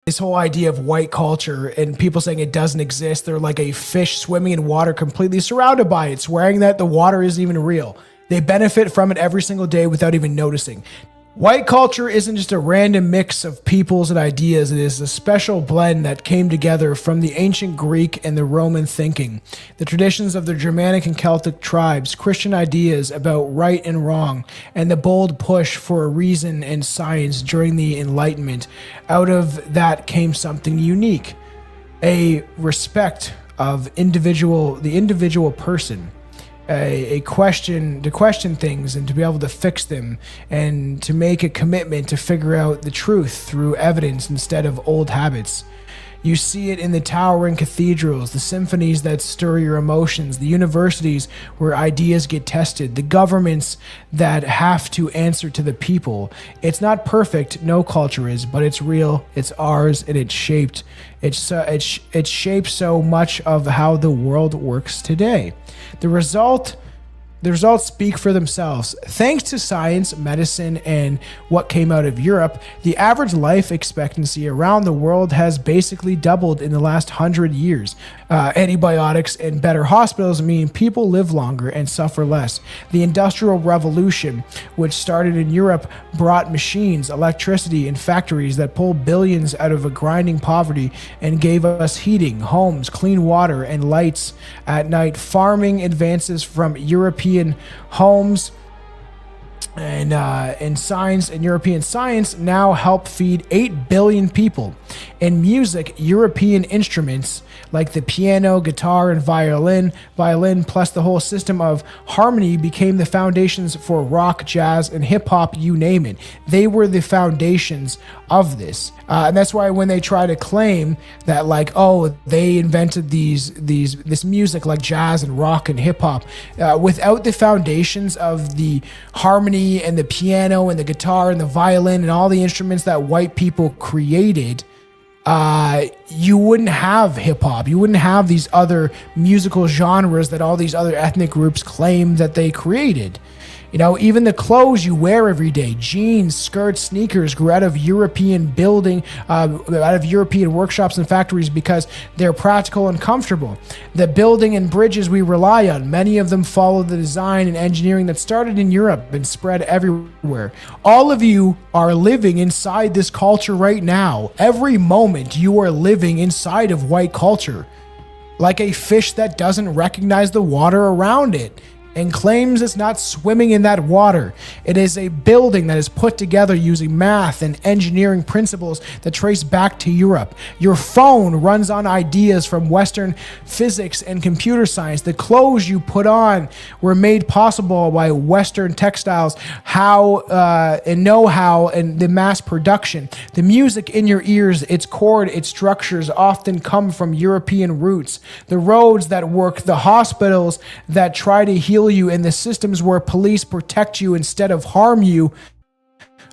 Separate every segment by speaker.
Speaker 1: this whole idea of white culture and people saying it doesn't exist. They're like a fish swimming in water, completely surrounded by it, swearing that the water isn't even real. They benefit from it every single day without even noticing. White culture isn't just a random mix of peoples and ideas. It is a special blend that came together from the ancient Greek and the Roman thinking, the traditions of the Germanic and Celtic tribes, Christian ideas about right and wrong, and the bold push for reason and science during the Enlightenment. Out of that came something unique, a respect of the individual person. A question to question things and to be able to fix them, and to make a commitment to figure out the truth through evidence instead of old habits. You see it in the towering cathedrals, the symphonies that stir your emotions, the universities where ideas get tested, the governments that have to answer to the people. It's not perfect, no culture is, but it's real, it's ours, and it's shaped. It shapes so much of how the world works today. The results speak for themselves. Thanks to science, medicine, and what came out of Europe, the average life expectancy around the world has basically doubled in the last 100 years. Antibiotics and better hospitals mean people live longer and suffer less. The Industrial Revolution, which started in Europe, brought machines, electricity, and factories that pulled billions out of a grinding poverty and gave us heating, homes, clean water, and lights at night. Farming advances from European homes and science and European science now help feed 8 billion people. In music, European instruments like the piano, guitar, and violin, plus the whole system of harmony became the foundations for rock, jazz, and hip-hop, you name it. They were the foundations of this. And that's why when they try to claim that, like, oh, they invented this music like jazz and rock and hip-hop, without the foundations of the harmony and the piano and the guitar and the violin and all the instruments that white people created, you wouldn't have hip-hop. You wouldn't have these other musical genres that all these other ethnic groups claim that they created. You know, even the clothes you wear every day, jeans, skirts, sneakers, grew out of European out of European workshops and factories because they're practical and comfortable. The building and bridges we rely on, many of them follow the design and engineering that started in Europe and spread everywhere. All of you are living inside this culture right now. Every moment you are living inside of white culture, like a fish that doesn't recognize the water around it and claims it's not swimming in that water. It is a building that is put together using math and engineering principles that trace back to Europe. Your phone runs on ideas from Western physics and computer science. The clothes you put on were made possible by Western textiles, and know-how, and the mass production. The music in your ears, its chord, its structures often come from European roots. The roads that work, the hospitals that try to heal you, and the systems where police protect you instead of harm you.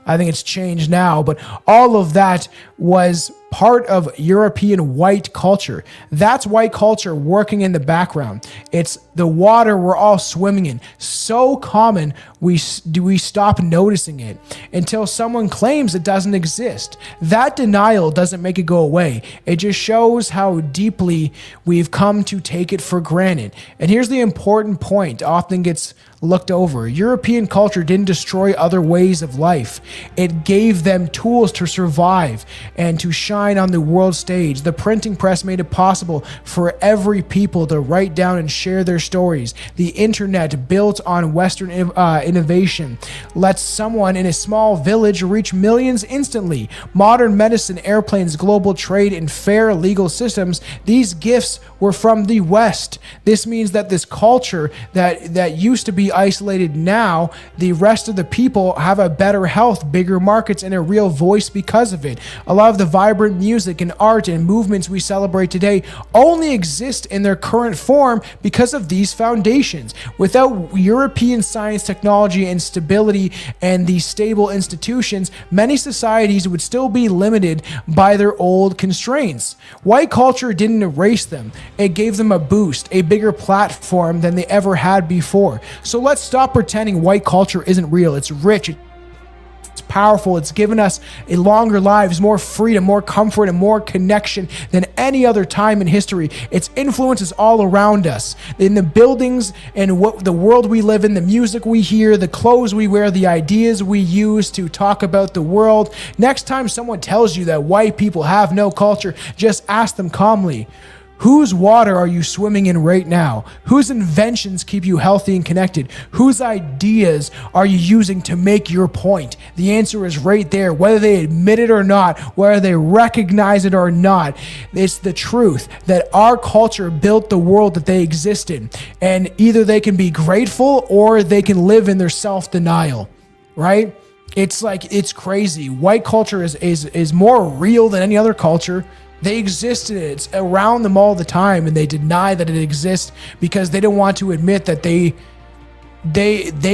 Speaker 1: I think it's changed now, but all of that was part of European white culture. That's white culture working in the background. It's the water we're all swimming in. So common, we stop noticing it until someone claims it doesn't exist. That denial doesn't make it go away. It just shows how deeply we've come to take it for granted. And here's the important point, often gets looked over. European culture didn't destroy other ways of life. It gave them tools to survive and to shine on the world stage. The printing press made it possible for every people to write down and share their stories. The internet, built on Western innovation, lets someone in a small village reach millions instantly. Modern medicine, airplanes, global trade, and fair legal systems, these gifts were from the West. This means that this culture that used to be isolated, now the rest of the people have a better health, bigger markets, and a real voice because of it. A lot of the vibrant music and art and movements we celebrate today only exist in their current form because of these foundations. Without European science, technology, and stability and these stable institutions, many societies would still be limited by their old constraints. White culture didn't erase them. It gave them a boost, a bigger platform than they ever had before. So let's stop pretending white culture isn't real. It's rich, it's powerful. It's given us a longer lives, more freedom, more comfort, and more connection than any other time in history. Its influence is all around us, in the buildings and what the world we live in, the music we hear, the clothes we wear, the ideas we use to talk about the world. Next time someone tells you that white people have no culture, just ask them calmly, whose water are you swimming in right now? Whose inventions keep you healthy and connected? Whose ideas are you using to make your point? The answer is right there, whether they admit it or not, whether they recognize it or not. It's the truth that our culture built the world that they exist in. And either they can be grateful or they can live in their self-denial, right? It's crazy. White culture is more real than any other culture. They exist in it. It's around them all the time, and they deny that it exists because they don't want to admit that they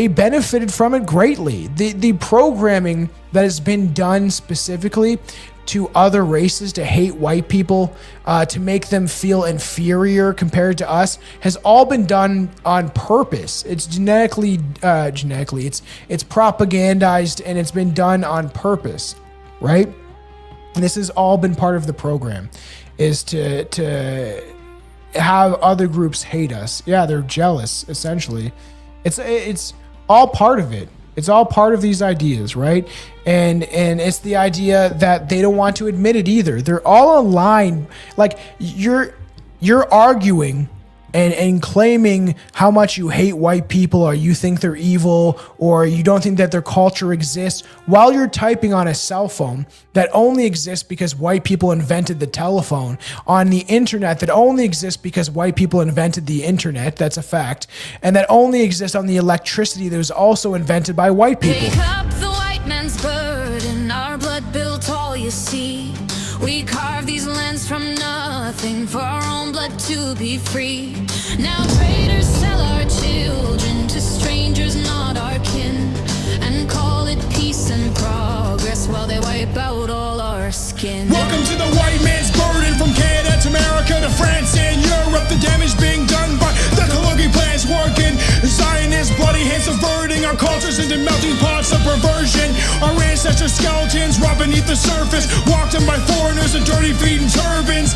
Speaker 1: benefited from it greatly. The programming that has been done specifically to other races to hate white people, to make them feel inferior compared to us, has all been done on purpose. It's it's propagandized, and it's been done on purpose, right? And this has all been part of the program, is to have other groups hate us. Yeah, they're jealous, essentially. It's all part of it. It's all part of these ideas, right? And it's the idea that they don't want to admit it either. They're all aligned. Like you're arguing and claiming how much you hate white people, or you think they're evil, or you don't think that their culture exists, while you're typing on a cell phone that only exists because white people invented the telephone, on the internet that only exists because white people invented the internet, that's a fact, and that only exists on the electricity that was also invented by white people.
Speaker 2: Pick up the white man's burden, our blood built all you see. We carve these lands from nothing for our own blood to be free. Now traders sell our children to strangers not our kin, and call it peace and progress while they wipe out all our skin.
Speaker 3: Welcome to the white man's burden, from Canada to America to France and Europe. The damage being done by the Kalugi plans working. Zionist bloody hands subverting our cultures into melting pots of perversion. Our ancestors' skeletons rot beneath the surface, walked in by foreigners in dirty feet and turbans.